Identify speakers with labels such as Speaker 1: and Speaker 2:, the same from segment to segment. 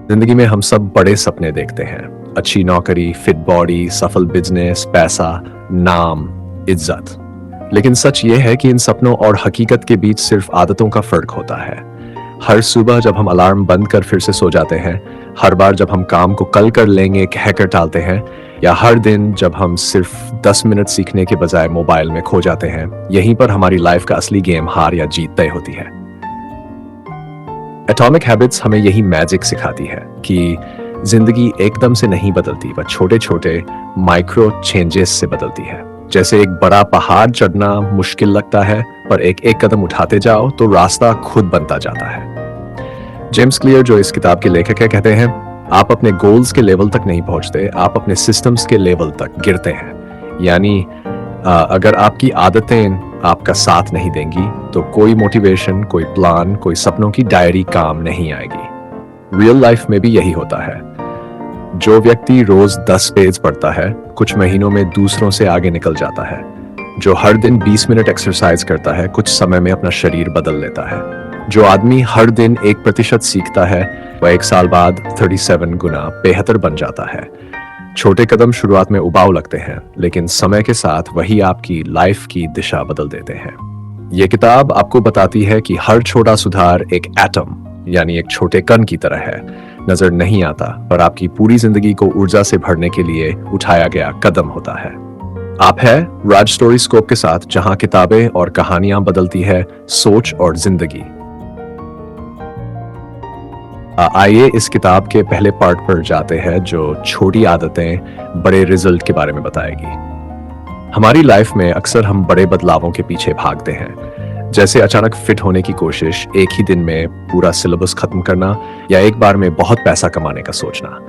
Speaker 1: जिंदगी में हम सब बड़े सपने देखते हैं। अच्छी नौकरी, फिट बॉडी, सफल बिजनेस, पैसा, नाम, इज्जत। लेकिन सच ये है कि इन सपनों और हकीकत के बीच सिर्फ आदतों का फर्क होता है। हर सुबह जब हम अलार्म बंद कर फिर से सो जाते हैं, हर बार जब हम काम को कल कर लेंगे कहकर टालते हैं, या हर दिन जब हम सिर्फ 10 मिनट सीखने के बजाय मोबाइल में खो जाते हैं, यहीं पर हमारी लाइफ का असली गेम हार या जीत तय होती है। एटॉमिक हैबिट्स हमें यही मैजिक सिखाती है कि जिंदगी एकदम से नहीं बदलती, वह छोटे छोटे माइक्रो चेंजेस से बदलती है। जैसे एक बड़ा पहाड़ चढ़ना मुश्किल लगता है, पर एक एक कदम उठाते जाओ तो रास्ता खुद बनता जाता है। जेम्स क्लियर, जो इस किताब के लेखक है, कहते हैं, आप अपने गोल्स के लेवल तक नहीं पहुंचते, आप अपने सिस्टम्स के लेवल तक गिरते हैं। यानी अगर आपकी आदतें आपका साथ नहीं देंगी तो कोई मोटिवेशन, कोई प्लान, कोई सपनों की डायरी काम नहीं आएगी। रियल लाइफ में भी यही होता है। जो व्यक्ति रोज 10 पेज पढ़ता है, कुछ महीनों में दूसरों से आगे निकल जाता है। जो हर दिन 20 मिनट एक्सरसाइज करता है, कुछ समय में अपना शरीर बदल लेता है। जो आदमी हर दिन 1% सीखता है, वह 1 साल बाद 37 गुना बेहतर बन जाता है। छोटे कदम शुरुआत में उबाऊ लगते हैं, लेकिन समय के साथ वही आपकी लाइफ की दिशा बदल देते हैं। ये किताब आपको बताती है कि हर छोटा सुधार एक एटम यानी एक छोटे कण की तरह है। नजर नहीं आता, पर आपकी पूरी जिंदगी को ऊर्जा से भरने के लिए उठाया गया कदम होता है। आप है राज स्टोरी स्कोप के साथ, जहां किताबें और कहानियां बदलती है सोच और जिंदगी। आइए इस किताब के पहले पार्ट पर जाते हैं, जो छोटी आदतें बड़े रिजल्ट के बारे में बताएगी। हमारी लाइफ में अक्सर हम बड़े बदलावों के पीछे भागते हैं, जैसे अचानक फिट होने की कोशिश, एक ही दिन में पूरा सिलेबस खत्म करना, या एक बार में बहुत पैसा कमाने का सोचना।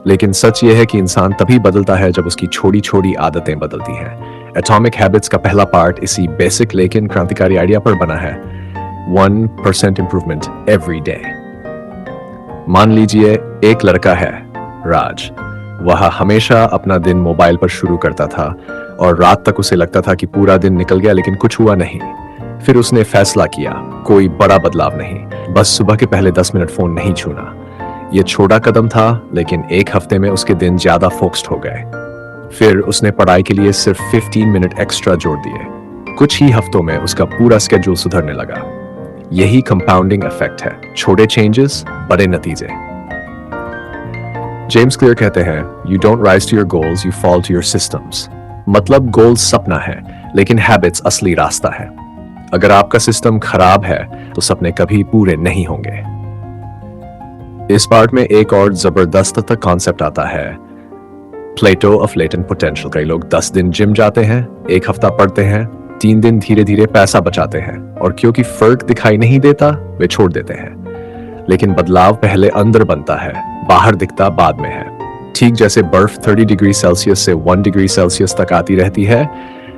Speaker 1: लेकिन सच ये है कि इंसान तभी बदलता है जब उसकी छोटी छोटी आदतें बदलती हैं। एटॉमिक हैबिट्स का पहला पार्ट इसी बेसिक लेकिन क्रांतिकारी आइडिया पर बना है, 1% इंप्रूवमेंट एवरी डे। मान लीजिए एक लड़का है राज। वह हमेशा अपना दिन मोबाइल पर शुरू करता था और रात तक उसे लगता था कि पूरा दिन निकल गया, लेकिन कुछ हुआ नहीं। फिर उसने फैसला किया, कोई बड़ा बदलाव नहीं, बस सुबह के पहले 10 मिनट फोन नहीं छूना। यह छोटा कदम था, लेकिन एक हफ्ते में उसके दिन ज्यादा फोकस्ड हो गए। फिर उसने पढ़ाई के लिए सिर्फ 15 मिनट एक्स्ट्रा जोड़ दिए। कुछ ही हफ्तों में उसका पूरा स्केड्यूल सुधरने लगा। यही कंपाउंडिंग इफेक्ट है, छोटे चेंजेस, बड़े नतीजे। जेम्स क्लियर कहते हैं, you don't rise to your goals, you fall to your systems. मतलब गोल्स सपना है, लेकिन हैबिट्स असली रास्ता है। अगर आपका सिस्टम खराब है तो सपने कभी पूरे नहीं होंगे। इस पार्ट में एक और जबरदस्त तक कॉन्सेप्ट आता है, प्लेटो ऑफ लेटेंट पोटेंशियल। कई लोग 10 दिन जिम जाते हैं, 1 हफ्ता पढ़ते हैं, 3 दिन धीरे धीरे पैसा बचाते हैं, और क्योंकि फर्क दिखाई नहीं देता वे छोड़ देते हैं। लेकिन बदलाव पहले अंदर बनता है, बाहर दिखता बाद में है। ठीक जैसे बर्फ 30 डिग्री सेल्सियस से 1 डिग्री सेल्सियस तक आती रहती है,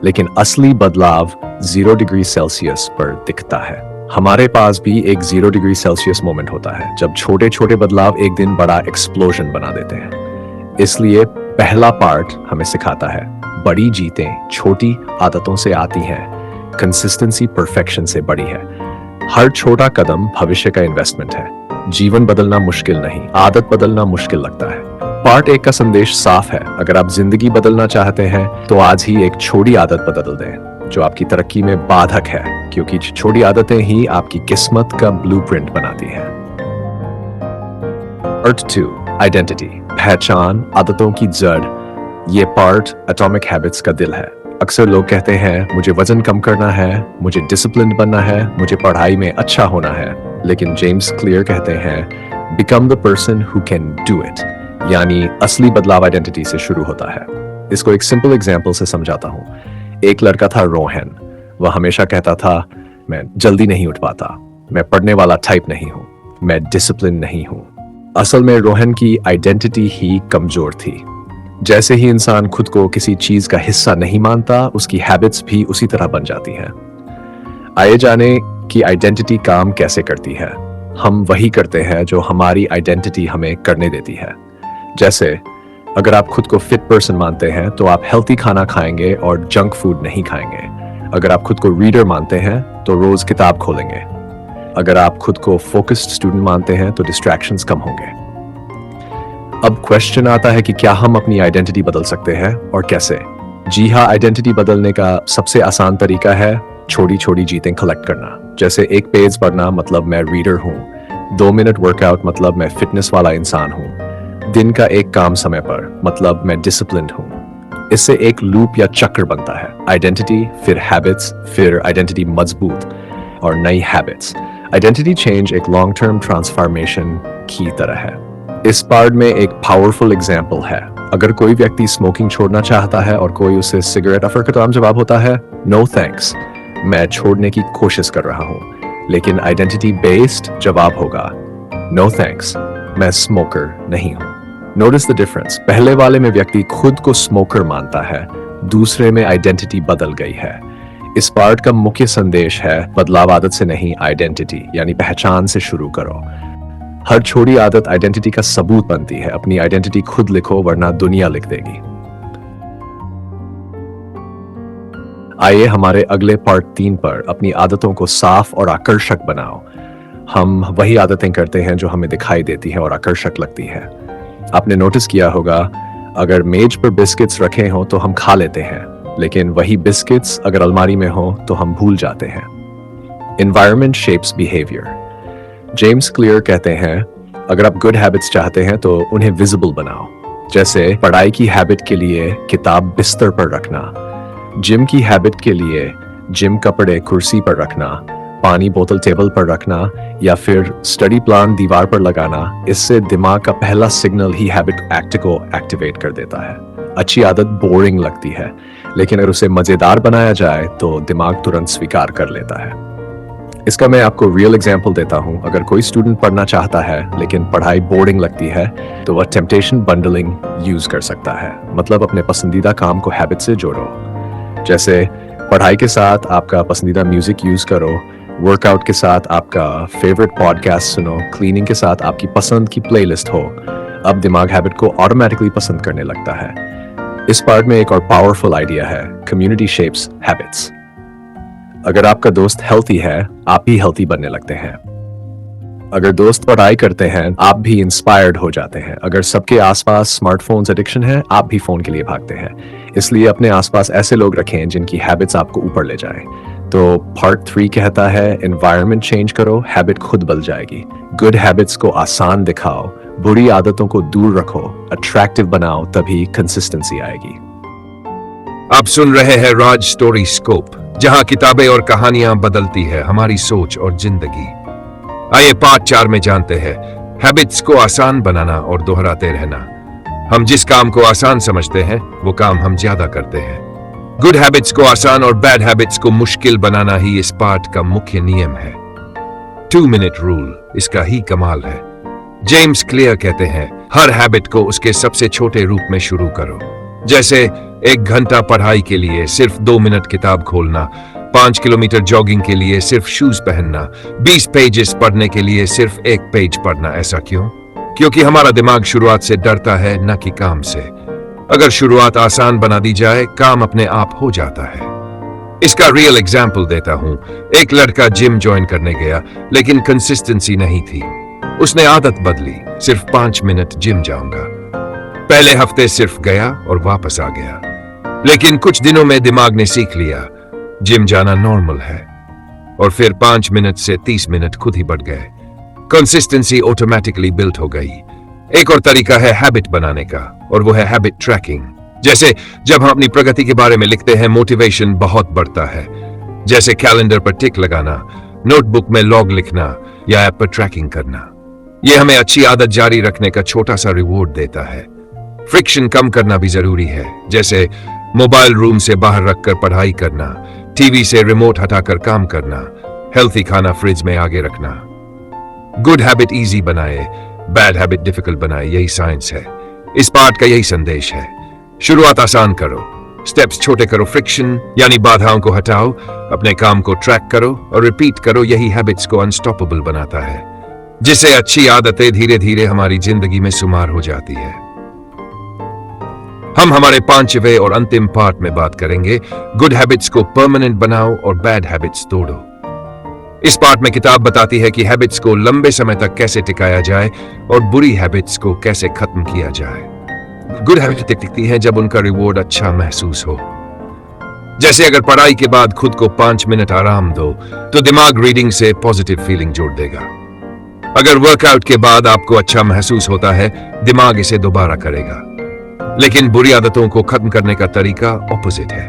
Speaker 1: लेकिन असली बदलाव 0 डिग्री सेल्सियस पर दिखता है। हमारे पास भी एक 0 डिग्री सेल्सियस मोमेंट होता है, जब छोटे छोटे बदलाव एक दिन बड़ा एक्सप्लोजन बना देते हैं। इसलिए पहला पार्ट हमें सिखाता है, बड़ी जीतें छोटी आदतों से आती हैं, कंसिस्टेंसी परफेक्शन से बड़ी है। हर छोटा कदम भविष्य का इन्वेस्टमेंट है। जीवन बदलना मुश्किल नहीं, आदत बदलना मुश्किल लगता है। पार्ट 1 का संदेश साफ है, अगर आप जिंदगी बदलना चाहते हैं तो आज ही एक छोटी आदत बदल दें जो आपकी तरक्की में बाधक है, क्योंकि छोटी आदतें ही आपकी किस्मत का ब्लूप्रिंट बनाती हैं। पार्ट 2, आइडेंटिटी, पहचान, आदतों की जड़। ये पार्ट एटॉमिक हैबिट्स का दिल है। अक्सर लोग कहते हैं, मुझे वजन कम करना है, मुझे डिसिप्लिन बनना है, मुझे पढ़ाई में अच्छा होना है। लेकिन जेम्स क्लियर कहते हैं, become the person who can do it. यानी असली बदलाव आइडेंटिटी से शुरू होता है। इसको एक सिंपल एग्जांपल से समझाता हूं। एक लड़का था रोहन। वह हमेशा कहता था, मैं जल्दी नहीं उठ पाता, मैं पढ़ने वाला टाइप नहीं हूं, मैं डिसिप्लिन नहीं हूं। असल में रोहन की आइडेंटिटी ही कमजोर थी। जैसे ही इंसान खुद को किसी चीज का हिस्सा नहीं मानता, उसकी हैबिट्स भी उसी तरह बन जाती हैं। आइए जाने कि आइडेंटिटी काम कैसे करती है। हम वही करते हैं जो हमारी आइडेंटिटी हमें करने देती है। जैसे अगर आप खुद को फिट पर्सन मानते हैं तो आप हेल्थी खाना खाएंगे और जंक फूड नहीं खाएंगे। अगर आप खुद को रीडर मानते हैं तो रोज किताब खोलेंगे। अगर आप खुद को फोकस्ड स्टूडेंट मानते हैं तो डिस्ट्रैक्शंस कम होंगे। अब क्वेश्चन आता है कि क्या हम अपनी आइडेंटिटी बदल सकते हैं और कैसे? जी हाँ, आइडेंटिटी बदलने का सबसे आसान तरीका है छोटी छोटी जीतें कलेक्ट करना। जैसे एक पेज पढ़ना मतलब मैं रीडर हूँ, 2 मिनट वर्कआउट मतलब मैं फिटनेस वाला इंसान हूँ, दिन का एक काम समय पर मतलब मैं डिसिप्लिन्ड हूँ। इससे एक लूप या चक्र बनता है, आइडेंटिटी फिर हैबिट्स फिर आइडेंटिटी मजबूत और नई हैबिट्स। आइडेंटिटी चेंज एक लॉन्ग टर्म ट्रांसफॉर्मेशन की तरह है। इस पार्ट में एक पावरफुल एग्जाम्पल है। अगर कोई व्यक्ति स्मोकिंग छोड़ना चाहता है और कोई उसे सिगरेट ऑफर का जवाब होता है नो थैंक्स, मैं छोड़ने की कोशिश कर रहा हूँ। लेकिन आइडेंटिटी बेस्ड जवाब होगा नो थैंक्स, मैं स्मोकर नहीं हूँ। नोटिस द डिफरेंस, पहले वाले में व्यक्ति खुद को स्मोकर मानता है, दूसरे में आइडेंटिटी बदल गई है। इस पार्ट का मुख्य संदेश है बदलाव आदत से नहीं, आइडेंटिटी यानी पहचान से शुरू करो। हर छोटी आदत आइडेंटिटी का सबूत बनती है। अपनी आइडेंटिटी खुद लिखो वरना दुनिया लिख देगी। आइए हमारे अगले पार्ट 3 पर अपनी आदतों को साफ और आकर्षक बनाओ। हम वही आदतें करते हैं जो हमें दिखाई देती हैं और आकर्षक लगती है। आपने नोटिस किया होगा, अगर मेज पर बिस्किट्स रखे हों तो हम खा लेते हैं, लेकिन वही बिस्किट्स अगर अलमारी में हो तो हम भूल जाते हैं। Environment shapes behaviour. James Clear कहते हैं, अगर आप गुड हैबिट्स चाहते हैं तो उन्हें विजिबल बनाओ। जैसे पढ़ाई की हैबिट के लिए किताब बिस्तर पर रखना, जिम की हैबिट के लिए जिम कपड़े कुर्सी पर रखना, पानी बोतल टेबल पर रखना या फिर स्टडी प्लान दीवार पर लगाना। इससे दिमाग का पहला सिग्नल ही हैबिट एक्ट को एक्टिवेट कर देता है। अच्छी आदत बोरिंग लगती है, लेकिन अगर उसे मजेदार बनाया जाए तो दिमाग तुरंत स्वीकार कर लेता है। इसका मैं आपको रियल एग्जांपल देता हूं। अगर कोई स्टूडेंट पढ़ना चाहता है लेकिन पढ़ाई बोरिंग लगती है तो वह टेम्पटेशन बंडलिंग यूज कर सकता है, मतलब अपने पसंदीदा काम को हैबिट से जोड़ो। जैसे पढ़ाई के साथ आपका पसंदीदा म्यूजिक यूज करो, वर्कआउट के साथ आपका फेवरेट पॉडकास्ट सुनो, क्लीनिंग के साथ आपकी पसंद की प्लेलिस्ट हो। अब दिमाग हैबिट को ऑटोमेटिकली पसंद करने लगता है। इस पार्ट में एक और पावरफुल आइडिया है, कम्युनिटी शेप्स हैबिट्स। अगर आपका दोस्त हेल्थी है, आप भी हेल्थी बनने लगते हैं। अगर दोस्त पढ़ाई करते हैं, आप भी इंस्पायर्ड हो जाते हैं। अगर सबके आसपास स्मार्टफोन्स एडिक्शन है, आप भी फोन के लिए भागते हैं। इसलिए अपने आसपास ऐसे लोग रखें जिनकी हैबिट्स आपको ऊपर ले जाए। तो पार्ट 3 कहता है, एनवायरनमेंट चेंज करो, हैबिट खुद बदल जाएगी। गुड हैबिट्स को आसान दिखाओ, बुरी आदतों को दूर रखो, अट्रैक्टिव बनाओ, तभी कंसिस्टेंसी आएगी।
Speaker 2: आप सुन रहे हैं राज स्टोरी स्कोप, जहां किताबें और कहानियां बदलती है हमारी सोच और जिंदगी। आइए पार्ट 4 में जानते हैं हैबिट्स को आसान बनाना और दोहराते रहना। हम जिस काम को आसान समझते हैं वो काम हम ज्यादा करते हैं। गुड हैबिट्स को आसान और बैड हैबिट्स को मुश्किल बनाना ही इस पार्ट का मुख्य नियम है। 2 मिनट रूल इसका ही कमाल है। जेम्स क्लियर कहते हैं, हर हैबिट को उसके सबसे छोटे रूप में शुरू करो। जैसे 1 घंटा पढ़ाई के लिए सिर्फ 2 मिनट किताब खोलना, 5 किलोमीटर जॉगिंग के लिए सिर्फ शूज पहनना, 20 पेजेस पढ़ने के लिए सिर्फ 1 पेज पढ़ना। ऐसा क्यों? क्योंकि हमारा दिमाग शुरुआत से डरता है, न कि काम से। अगर शुरुआत आसान बना दी जाए, काम अपने आप हो जाता है। इसका रियल एग्जाम्पल देता हूं। एक लड़का जिम ज्वाइन करने गया, लेकिन कंसिस्टेंसी नहीं थी। उसने आदत बदली, सिर्फ 5 मिनट जिम जाऊंगा। पहले हफ्ते सिर्फ गया और वापस आ गया, लेकिन कुछ दिनों में दिमाग ने सीख लिया जिम जाना नॉर्मल है, और फिर 5 मिनट से 30 मिनट खुद ही बढ़ गए। कंसिस्टेंसी ऑटोमेटिकली बिल्ट हो गई। एक और तरीका है हैबिट बनाने का, और वो है हैबिट ट्रैकिंग। जैसे जब हम अपनी प्रगति के बारे में लिखते हैं, मोटिवेशन बहुत बढ़ता है। जैसे कैलेंडर पर टिक लगाना, नोटबुक में लॉग लिखना या ऐप पर ट्रैकिंग करना। यह हमें अच्छी आदत जारी रखने का छोटा सा रिवॉर्ड देता है। फ्रिक्शन कम करना भी जरूरी है, जैसे मोबाइल रूम से बाहर रखकर पढ़ाई करना, टीवी से रिमोट हटाकर काम करना, हेल्थी खाना फ्रिज में आगे रखना। गुड हैबिट इजी बनाए, बैड हैबिट डिफिकल्ट बनाए, यही साइंस है। इस पार्ट का यही संदेश है। शुरुआत आसान करो, स्टेप्स छोटे करो, फ्रिक्शन यानी बाधाओं को हटाओ, अपने काम को ट्रैक करो और रिपीट करो। यही हैबिट्स को अनस्टॉपेबल बनाता है, जिससे अच्छी आदतें धीरे धीरे हमारी जिंदगी में शुमार हो जाती है। हम हमारे 5वें और अंतिम पार्ट में बात करेंगे, गुड हैबिट्स को परमानेंट बनाओ और बैड हैबिट्स तोड़ो। इस पार्ट में किताब बताती है कि हैबिट्स को लंबे समय तक कैसे टिकाया जाए और बुरी हैबिट्स को कैसे खत्म किया जाए। गुड हैबिट टिकती है जब उनका रिवॉर्ड अच्छा महसूस हो। जैसे अगर पढ़ाई के बाद खुद को 5 मिनट आराम दो तो दिमाग रीडिंग से पॉजिटिव फीलिंग जोड़ देगा। अगर वर्कआउट के बाद आपको अच्छा महसूस होता है, दिमाग इसे दोबारा करेगा। लेकिन बुरी आदतों को खत्म करने का तरीका ऑपोजिट है।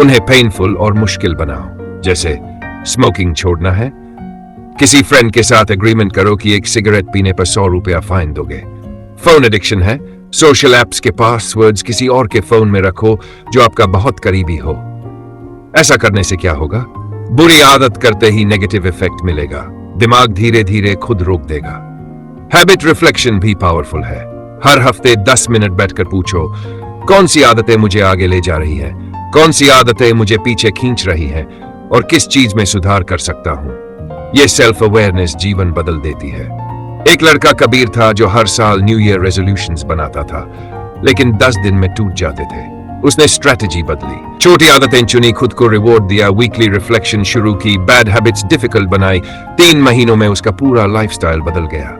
Speaker 2: उन्हें पेनफुल और मुश्किल बनाओ। जैसे स्मोकिंग छोड़ना है, किसी फ्रेंड के साथ एग्रीमेंट करो कि एक सिगरेट पीने पर 100 रुपया फाइन दोगे। फोन एडिक्शन है, सोशल एप्स के पासवर्ड्स किसी और के फोन में रखो जो आपका बहुत करीबी हो। ऐसा करने से क्या होगा? बुरी आदत करते ही नेगेटिव इफेक्ट मिलेगा। दिमाग धीरे धीरे खुद रोक देगा। हैबिट रिफ्लेक्शन भी पावरफुल है। हर हफ्ते 10 मिनट बैठकर पूछो, कौन सी आदतें मुझे आगे ले जा रही हैं, कौन सी आदतें मुझे पीछे खींच रही हैं और किस चीज में सुधार कर सकता हूं। यह सेल्फ अवेयरनेस जीवन बदल देती है। एक लड़का कबीर था जो हर साल न्यू ईयर रेजोल्यूशंस बनाता था, लेकिन 10 दिन में टूट जाते थे। उसने स्ट्रेटजी बदली, छोटी आदतें चुनी, खुद को रिवॉर्ड दिया, वीकली रिफ्लेक्शन शुरू की, बैड हैबिट्स डिफिकल्ट बनाई। 3 महीनों में उसका पूरा लाइफस्टाइल बदल गया।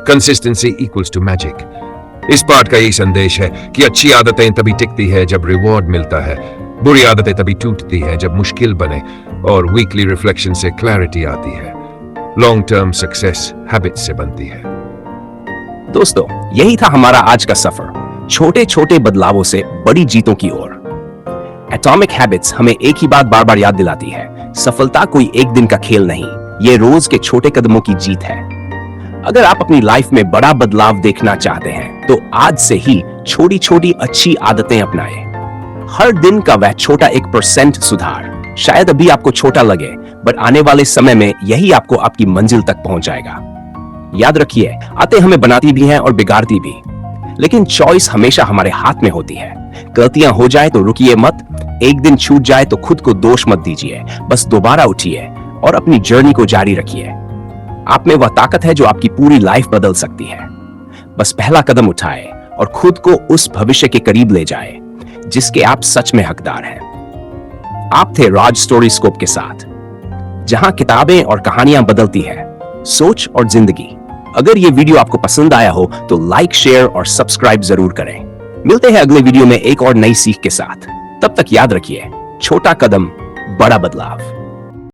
Speaker 2: Consistency equals to magic. इस पाठ का यही संदेश है कि अच्छी आदतें तभी टिकती है जब रिवॉर्ड मिलता है, बुरी आदतें तभी टूटती हैं जब मुश्किल बने और वीकली रिफ्लेक्शन से क्लैरिटी आती है। लॉन्ग टर्म सक्सेस हैबिट से बनती है।
Speaker 3: दोस्तों, यही था हमारा आज का सफर, छोटे छोटे बदलावों से बड़ी जीतों की ओर। एटॉमिक हैबिट्स हमें एक ही बात बार बार याद दिलाती है, सफलता कोई एक दिन का खेल नहीं, ये रोज के छोटे कदमों की जीत है। अगर आप अपनी लाइफ में बड़ा बदलाव देखना चाहते हैं तो आज से ही छोटी छोटी अच्छी आदतें अपनाएं। हर दिन का वह छोटा 1% सुधार शायद अभी आपको छोटा लगे, बट आने वाले समय में यही आपको आपकी मंजिल तक पहुंचाएगा। याद रखिए, आदतें हमें बनाती भी हैं और बिगाड़ती भी, लेकिन चॉइस हमेशा हमारे हाथ में होती है। गलतियां हो जाए तो रुकिए मत, एक दिन छूट जाए तो खुद को दोष मत दीजिए, बस दोबारा उठिए और अपनी जर्नी को जारी रखिए। आप में वह ताकत है जो आपकी पूरी लाइफ बदल सकती है। बस पहला कदम उठाए और खुद को उस भविष्य के करीब ले जाए जिसके आप सच में हकदार हैं। आप थे राज स्टोरी स्कोप के साथ, जहां किताबें और कहानियां बदलती है सोच और जिंदगी। अगर ये वीडियो आपको पसंद आया हो तो लाइक, शेयर और सब्सक्राइब जरूर करें। मिलते हैं अगले वीडियो में एक और नई सीख के साथ। तब तक याद रखिए, छोटा कदम बड़ा बदलाव।